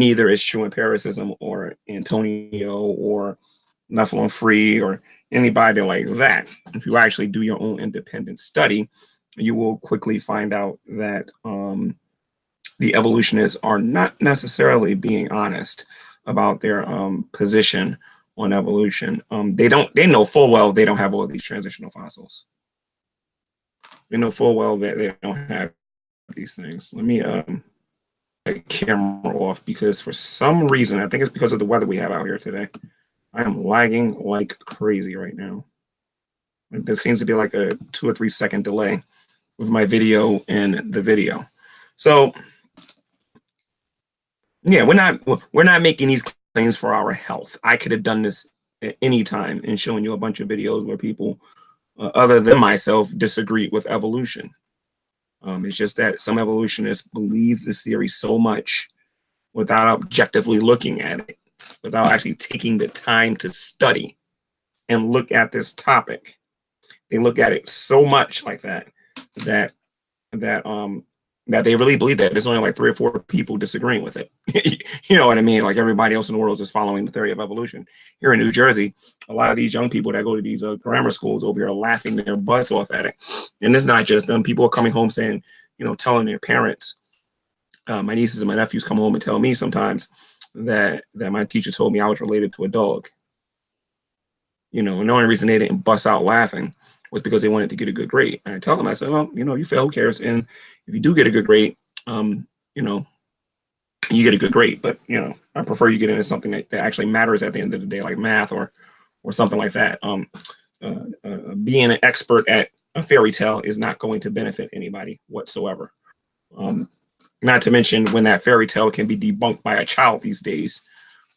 neither is true empiricism or Antonio or Nephilim Free or anybody like that. If you actually do your own independent study, you will quickly find out that the evolutionists are not necessarily being honest about their position on evolution. They know full well they don't have all these transitional fossils. They know full well that they don't have these things. Let me take camera off because for some reason, I think it's because of the weather we have out here today, I am lagging like crazy right now. There seems to be like a 2 or 3 second delay with my video and the video. So yeah, we're not making these claims for our health. I could have done this at any time and showing you a bunch of videos where people other than myself disagree with evolution. It's just that some evolutionists believe this theory so much without objectively looking at it, without actually taking the time to study and look at this topic. They look at it so much like that they really believe that there's only like 3 or 4 people disagreeing with it. You know what I mean? Like everybody else in the world is just following the theory of evolution. Here in New Jersey, a lot of these young people that go to these grammar schools over here are laughing their butts off at it. And it's not just them. People are coming home saying, you know, telling their parents. My nieces and my nephews come home and tell me sometimes that my teacher told me I was related to a dog. You know, and the only reason they didn't bust out laughing was because they wanted to get a good grade. And I tell them, I said, well, you know, you fail, who cares? And if you do get a good grade, you know, you get a good grade. But, you know, I prefer you get into something that actually matters at the end of the day, like math or something like that. Being an expert at a fairy tale is not going to benefit anybody whatsoever. Not to mention when that fairy tale can be debunked by a child these days.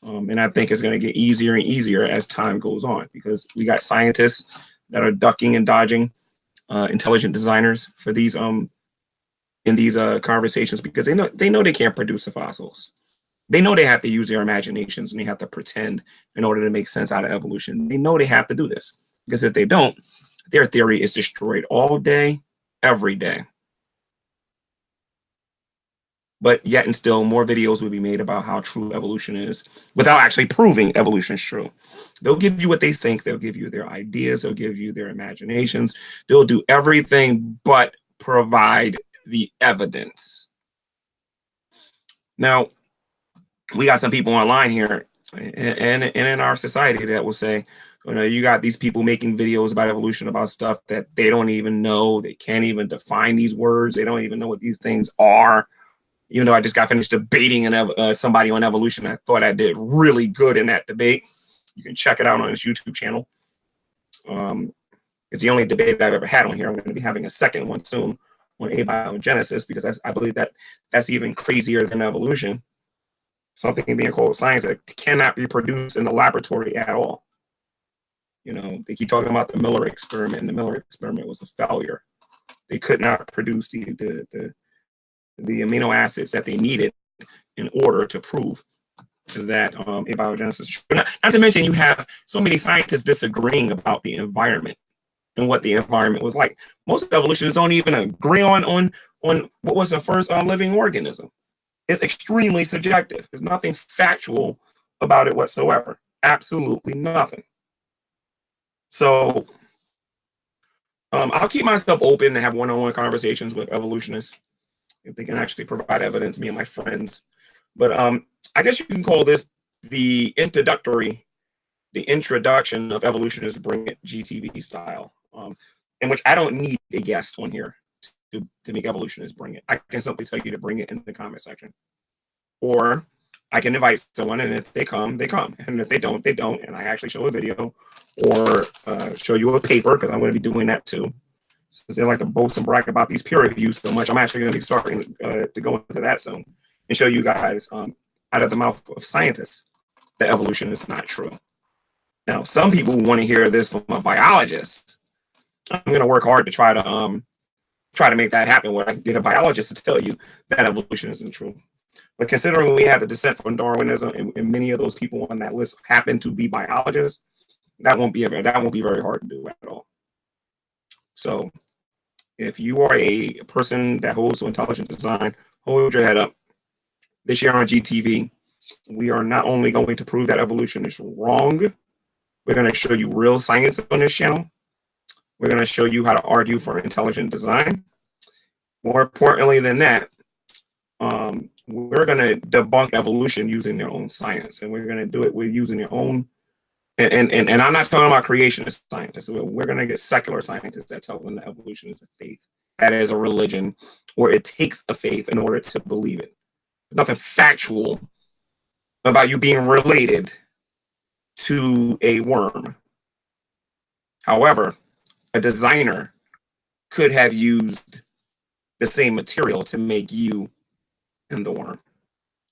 And I think it's going to get easier and easier as time goes on because we got scientists that are ducking and dodging intelligent designers for these in these conversations because they know they can't produce the fossils. They know they have to use their imaginations and they have to pretend in order to make sense out of evolution. They know they have to do this because if they don't, their theory is destroyed all day, every day. But yet and still more videos will be made about how true evolution is without actually proving evolution is true. They'll give you what they think. They'll give you their ideas. They'll give you their imaginations. They'll do everything but provide the evidence. Now, we got some people online here and in our society that will say, you know, you got these people making videos about evolution, about stuff that they don't even know. They can't even define these words. They don't even know what these things are. Even though I just got finished debating somebody on evolution, I thought I did really good in that debate. You can check it out on his YouTube channel. It's the only debate I've ever had on here. I'm going to be having a second one soon on abiogenesis because I believe that's even crazier than evolution. Something being called science that cannot be produced in the laboratory at all. You know, they keep talking about the Miller experiment, and the Miller experiment was a failure. They could not produce the amino acids that they needed in order to prove that abiogenesis is true. Not to mention you have so many scientists disagreeing about the environment and what the environment was like. Most evolutionists don't even agree on what was the first living organism. It's extremely subjective. There's nothing factual about it whatsoever. Absolutely nothing. So I'll keep myself open to have one-on-one conversations with evolutionists if they can actually provide evidence, me and my friends. But I guess you can call this the introduction of evolutionists Bring It GTV style, in which I don't need a guest on here to make evolutionists bring it. I can simply tell you to bring it in the comment section. Or I can invite someone, and if they come, they come. And if they don't, they don't. And I actually show a video or show you a paper, because I'm going to be doing that too. Since they like to boast and brag about these peer reviews so much, I'm actually going to be starting to go into that soon and show you guys out of the mouth of scientists that evolution is not true. Now, some people want to hear this from a biologist. I'm going to work hard to try to make that happen, where I can get a biologist to tell you that evolution isn't true. But considering we have the descent from Darwinism, and many of those people on that list happen to be biologists, that won't be very hard to do at all. So if you are a person that holds to intelligent design, hold your head up. This year on GTV, We are not only going to prove that evolution is wrong, we're going to show you real science on this channel. We're going to show you how to argue for intelligent design. More importantly than that, we're going to debunk evolution using their own science, and we're going to do it with using their own. And I'm not talking about creationist scientists. We're going to get secular scientists that tell them that evolution is a faith, that is a religion, or it takes a faith in order to believe it. There's nothing factual about you being related to a worm. However, a designer could have used the same material to make you and the worm.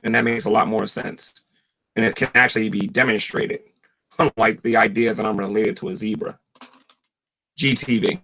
And that makes a lot more sense. And it can actually be demonstrated, unlike the idea that I'm related to a zebra. GTV.